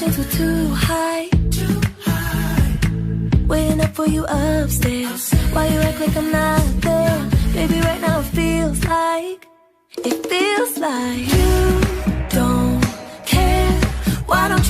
Expectations were too high, waiting up for you upstairs. Why you act like I'm not there? Baby, right now it feels like you don't care. Why don't